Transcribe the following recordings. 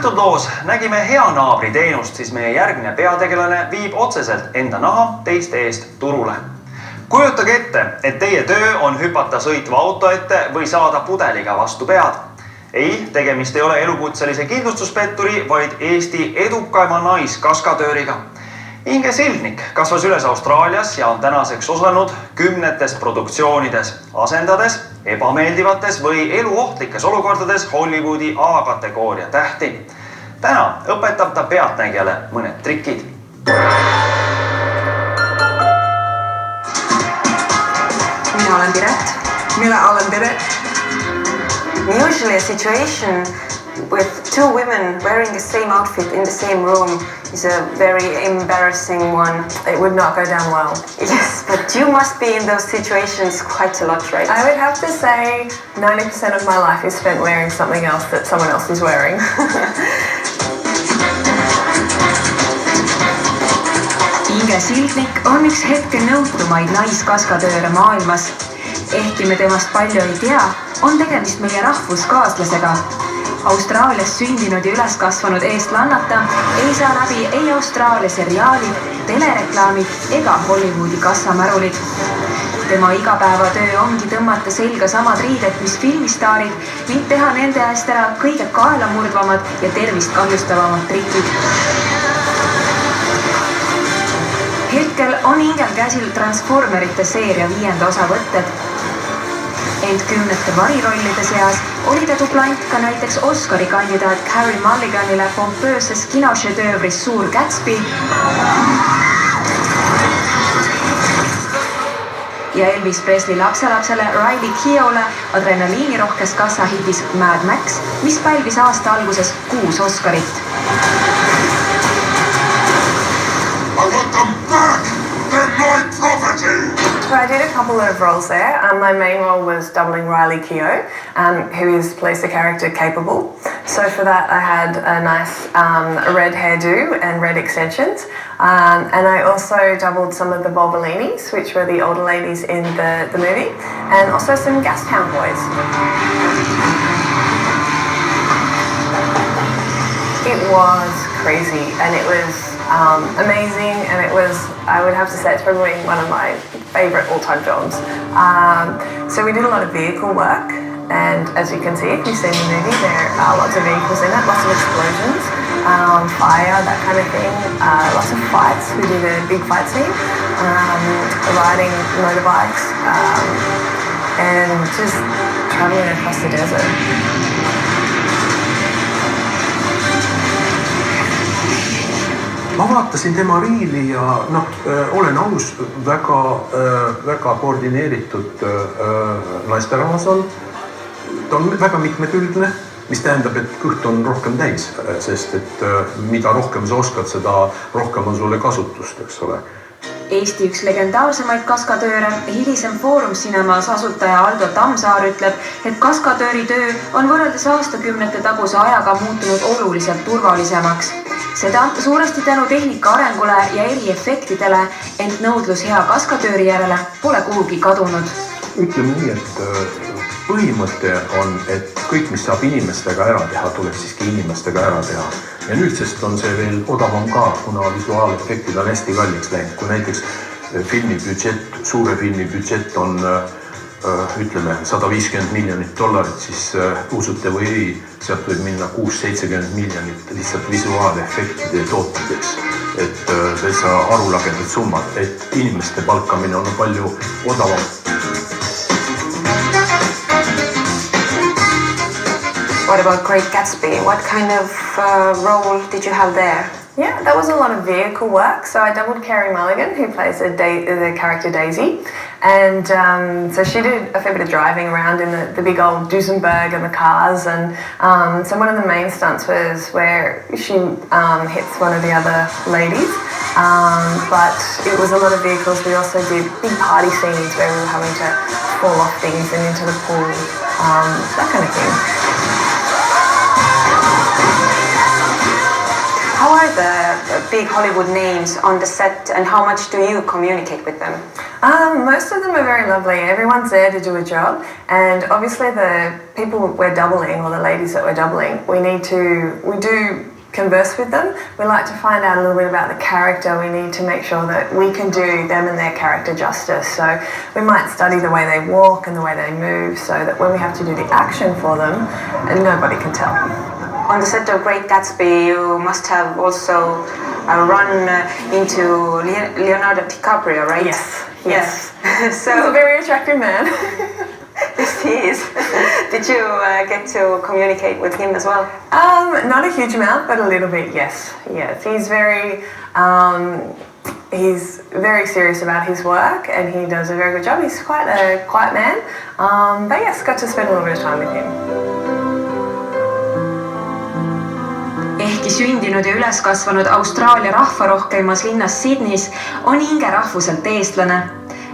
Kujutud loos nägime hea naabri teenust, siis meie järgmine peategelane viib otseselt enda naha teiste eest turule. Kujutage ette, et teie töö on hüpata sõitva auto ette või saada pudeliga vastu pead. Ei, tegemist ei ole elukutselise kindlustuspetturi, vaid Eesti edukaima naiskaskadööriga. Inge Sildnik kasvas üles Austraalias ja on tänaseks osanud 10 produktsioonides, asendades ebameeldivates või eluohtlikes olukordades Hollywoodi A-kategooria tähti. Täna õpetab ta pealtnägijale mõned trikid. Mina olen Piret. Minä olen Piret. Usually a situation with two women wearing the same outfit in the same room is a very embarrassing one. It would not go down well. Yes, but you must be in those situations quite a lot, right? I would have to say 90% of my life is spent wearing something else that someone else is wearing. Inge Sildnik on üks hetke nõutumaid naiskaskadööre maailmas. Ehkki me temast palju ei tea, on tegemist meie rahvuskaaslasega. Austraalias sündinud ja üles kasvanud eestlannata ei saa läbi ei Austraalia seriaalid, telereklaamid ega Hollywoodi kassamärulid. Tema igapäevatöö ongi tõmmata selga samad riided, mis filmistaarid, ning teha nende eest ära kõige kaelamurdvamad ja tervist kahjustavamad trikid. Hetkel on Ingel käsil Transformerite seeria 5. osa võtted. Ent 10 varirollide seas oli ta dublant ka näiteks Oscari kandidaat Carey Mulliganile pompööses kinošedöövris Suur Gatsby ja Elvis Presley lapselapsele Riley Keough'le adrenaliinirohkes kassahidis Mad Max, mis pälvis aasta alguses 6 Oscarit. I want them back! They're my property! So I did a couple of roles there. My main role was doubling Riley Keough, who plays the character Capable. So for that I had a nice red hairdo and red extensions. And I also doubled some of the Bolbolinis, which were the older ladies in the movie, and also some Gastown boys. It was crazy and it was amazing, and it was, I would have to say, it's probably one of my favourite all-time jobs. So we did a lot of vehicle work, and as you can see, if you've seen the movie, there are lots of vehicles in it, lots of explosions, fire, that kind of thing, lots of fights. We did a big fight scene, riding motorbikes, and just travelling across the desert. Ma vaatasin tema riili ja olen aus, väga koordineeritud naisterahvas on. Ta on väga mitmekülgne, mis tähendab, et kõht on rohkem täis, sest et mida rohkem sa oskad, seda rohkem on sulle kasutust, eks ole. Eesti üks legendaarsemaid kaskadööre, hilisem Foorum Cinemas asutaja Aldo Tammsaar ütleb, et kaskadööri töö on võrreldes aastakümnete taguse ajaga muutunud oluliselt turvalisemaks. Seda suuresti tänu tehnika arengule ja eri efektidele, ent nõudlus hea kaskadööri järele pole kuhugi kadunud. Ütleme nii, et põhimõte on, et kõik, mis saab inimestega ära teha, tuleb siiski inimestega ära teha. Ja nüüdsest on see veel odavam ka, kuna visuaalefektid on hästi kalliks läinud. Kui näiteks suure filmi budžett on, ütleme, $150 miljonit, siis usute või ei, sealt võib minna 6-70 miljonit lihtsalt visuaalefektide tootmiseks. Et täitsa arulagedad summad, et inimeste palkamine on palju odavam. What about Great Gatsby? What kind of role did you have there? Yeah, that was a lot of vehicle work. So I doubled Carey Mulligan, who plays the character Daisy. And so she did a fair bit of driving around in the big old Duesenberg and the cars. And so one of the main stunts was where she hits one of the other ladies. But it was a lot of vehicles. We also did big party scenes where we were having to fall off things and into the pool, that kind of thing. How are the big Hollywood names on the set, and how much do you communicate with them? Most of them are very lovely. Everyone's there to do a job, and obviously the people we're doubling, or the ladies that we're doubling, we do converse with them. We like to find out a little bit about the character. We need to make sure that we can do them and their character justice. So we might study the way they walk and the way they move, so that when we have to do the action for them, nobody can tell. On the set of Great Gatsby, you must have also run into Leonardo DiCaprio, right? Yes. So he's a very attractive man. Yes, he is. Did you get to communicate with him as well? Not a huge amount, but a little bit, yes. He's very serious about his work, and he does a very good job. He's quite a quiet man, but yes, got to spend a little bit of time with him. Ehkki sündinud ja üles kasvanud Austraalia rahvarohkeimas linnas Sydneys on Inge rahvuselt eestlane.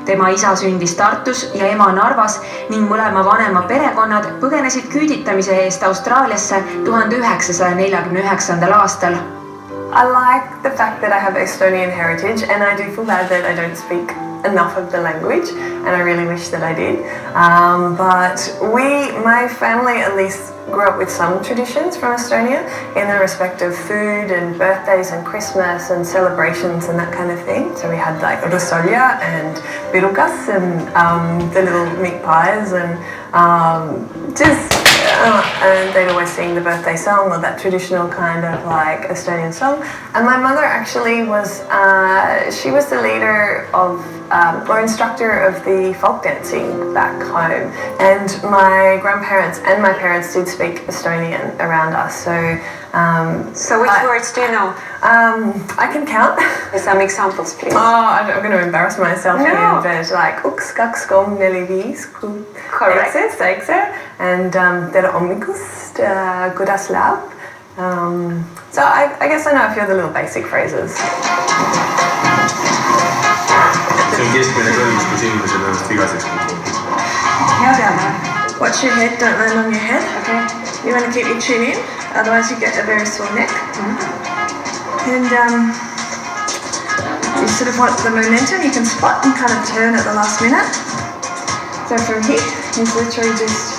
Tema isa sündis Tartus ja ema Narvas ning mõlema vanema perekonnad põgenesid küüditamise eest Austraaliasse 1949. aastal. I like the fact that I have Estonian heritage, and I do feel bad that I don't speak enough of the language, and I really wish that I did. But my family at least grew up with some traditions from Estonia in the respect of food and birthdays and Christmas and celebrations and that kind of thing. So we had like rusolja and pirukas and the little meat pies and and they'd always sing the birthday song or that traditional kind of like Estonian song. And my mother actually she was the leader of or instructor of the folk dancing back home. And my grandparents and my parents did speak Estonian around us. So which words do you know? I can count. Some examples, please. I'm going to embarrass myself here, but like uks, kaks, kom, neli, viis, correct. Seitse, and tere hommikust, kuidas läheb. So I guess I know a few of the little basic phrases. See on keskmine kõlvis, kus inimesed ennast vigaseks kukuvad. Hea teada. Watch your head, don't land on your head. Okay. You want to keep your chin in, otherwise you get a very sore neck. And you sort of want the momentum. You can spot and kind of turn at the last minute. So from here, it's literally just...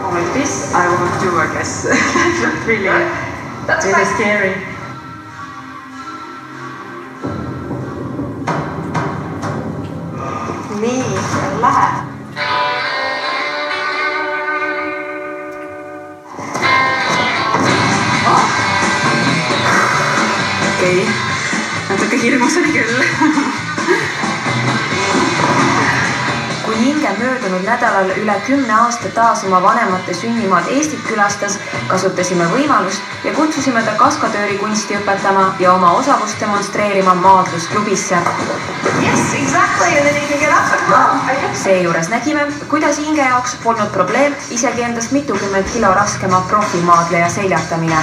Like this, I won't do, I guess. That's really scary. Nii, läheb. Okei, natuke hirmus oli küll. Kui Inge möödunud nädalal üle 10 aasta taas oma vanemate sünnimaad Eestit külastas, kasutasime võimalust ja kutsusime ta kaskatöörikunsti õpetama ja oma osavust demonstreerima maadlusklubisse. Yes, exactly, and then you can get up and run. Seejuures nägime, kuidas Inge jaoks polnud probleem isegi endast mitukümmend kilo raskema profimaadleja seljatamine.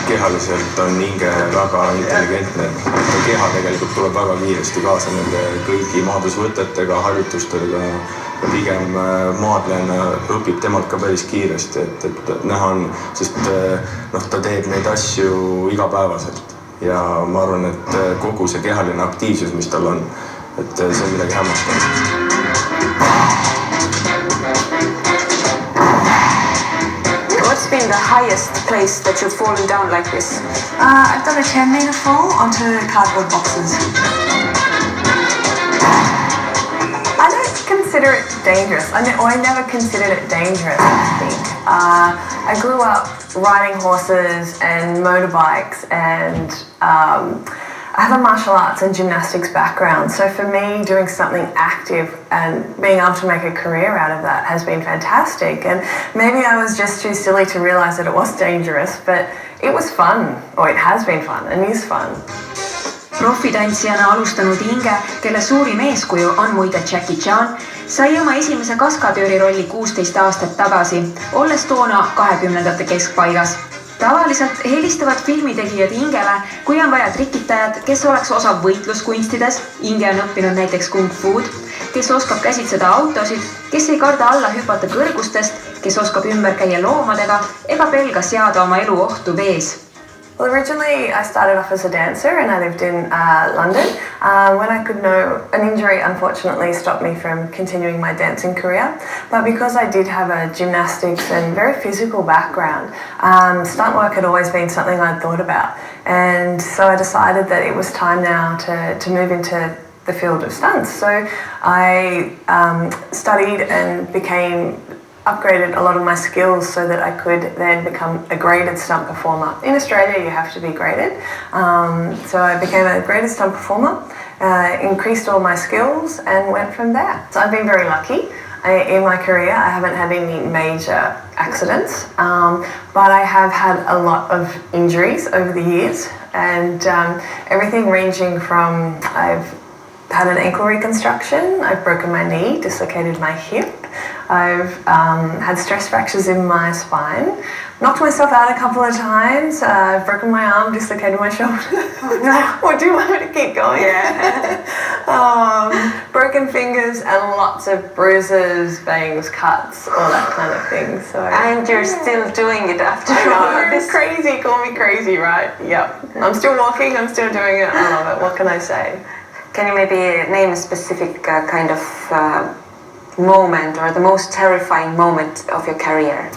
Kehaliselt on Inge väga intelligentne. Keha tegelikult tuleb väga kiiresti kaasa nende kõigi maadlusvõtetega, harjutustega ja pigem maadlejana õpib temalt ka päris kiiresti, et näha on, sest ta teeb neid asju igapäevaselt ja ma arvan, et kogu see kehaline aktiivsus, mis tal on, et see on midagi hämmastav. What's been the highest place that you've fallen down like this? I've done a 10-meter fall onto cardboard boxes. I don't consider it dangerous. I never considered it dangerous, I think. I grew up riding horses and motorbikes, and I have a martial arts and gymnastics background, so for me doing something active and being able to make a career out of that has been fantastic. And maybe I was just too silly to realise that it was dangerous, but it was fun, or it has been fun and is fun. Profitantsijana alustanud Inge, kelle suurim eeskuju on muide Jackie Chan, sai oma esimese kaskatööri rolli 16 aastat tagasi, olles toona 20. keskpaigas. Tavaliselt helistavad filmitegijad Ingele, kui on vaja trikitajad, kes oleks osav võitluskunstides. Inge on õppinud näiteks kung fuud kes oskab käsitseda autosid, kes ei karda alla hüpata kõrgustest, kes oskab ümber käia loomadega ega pelga seada oma elu ohtu vees. Well, originally I started off as a dancer and I lived in London. When I could know, an injury unfortunately stopped me from continuing my dancing career. But because I did have a gymnastics and very physical background, stunt work had always been something I'd thought about. And so I decided that it was time now to move into the field of stunts. So I studied and upgraded a lot of my skills so that I could then become a graded stunt performer. In Australia, you have to be graded. So I became a graded stunt performer, increased all my skills and went from there. So I've been very lucky. In my career, I haven't had any major accidents, but I have had a lot of injuries over the years, and everything ranging from I've had an ankle reconstruction, I've broken my knee, dislocated my hip, I've had stress fractures in my spine, knocked myself out a couple of times, broken my arm, dislocated my shoulder. Oh, no. What, do you want me to keep going? Yeah. Broken fingers and lots of bruises, bangs, cuts, all that kind of thing. So. And you're still doing it after all this. Crazy, call me crazy, right? Yep. I'm still walking, I'm still doing it, I love it. What can I say? Can you maybe name a specific kind of moment or the most terrifying moment of your career?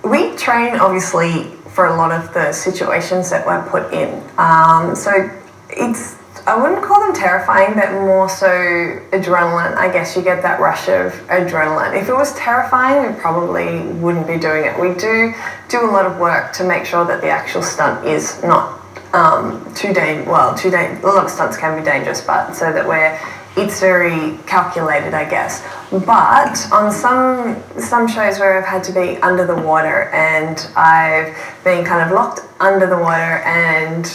We train obviously for a lot of the situations that we're put in. So I wouldn't call them terrifying, but more so adrenaline. I guess you get that rush of adrenaline. If it was terrifying, we probably wouldn't be doing it. We do a lot of work to make sure that the actual stunt is not too dangerous. A lot of stunts can be dangerous, but so that it's very calculated, I guess. But on some shows where I've had to be under the water and I've been kind of locked under the water and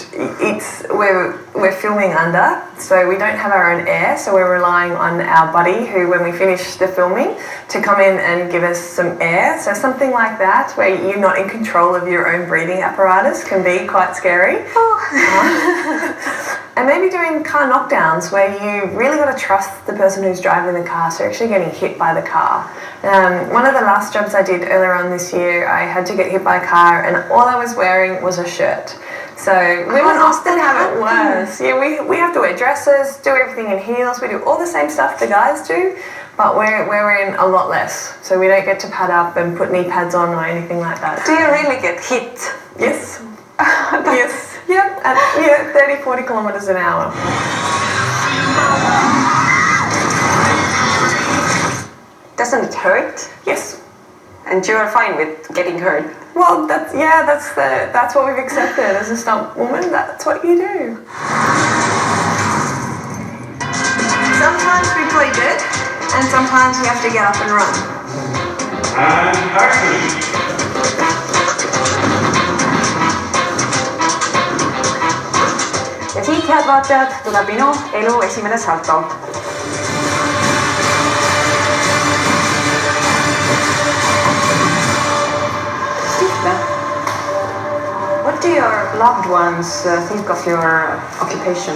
we're filming under, so we don't have our own air, so we're relying on our buddy who, when we finish the filming, to come in and give us some air. So something like that, where you're not in control of your own breathing apparatus, can be quite scary. And maybe doing car knockdowns where you really got to trust the person who's driving the car, so you're actually getting hit by the car. One of the last jobs I did earlier on this year, I had to get hit by a car and all I was wearing was a shirt. So women often have it worse. Yeah, we have to wear dresses, do everything in heels, we do all the same stuff the guys do, but we're in a lot less. So we don't get to pad up and put knee pads on or anything like that. Do you really get hit? Yes. Yes. Yep, at 30, 40 kilometers an hour. Doesn't it hurt? Yes. And you are fine with getting hurt? Well, that's what we've accepted as a stunt woman. That's what you do. Sometimes we play dead, and sometimes we have to get up and run. And action! Ja siit, head vaatajad, tuleb minu elu esimene salto. What do your loved ones think of your occupation?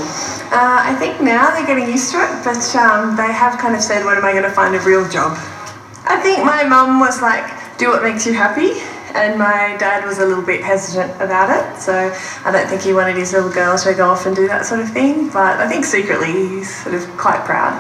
I think now they're getting used to it, but they have kind of said, when am I going to find a real job? I think my mum was like, do what makes you happy. And my dad was a little bit hesitant about it, so I don't think he wanted his little girl to go off and do that sort of thing, but I think secretly he's sort of quite proud.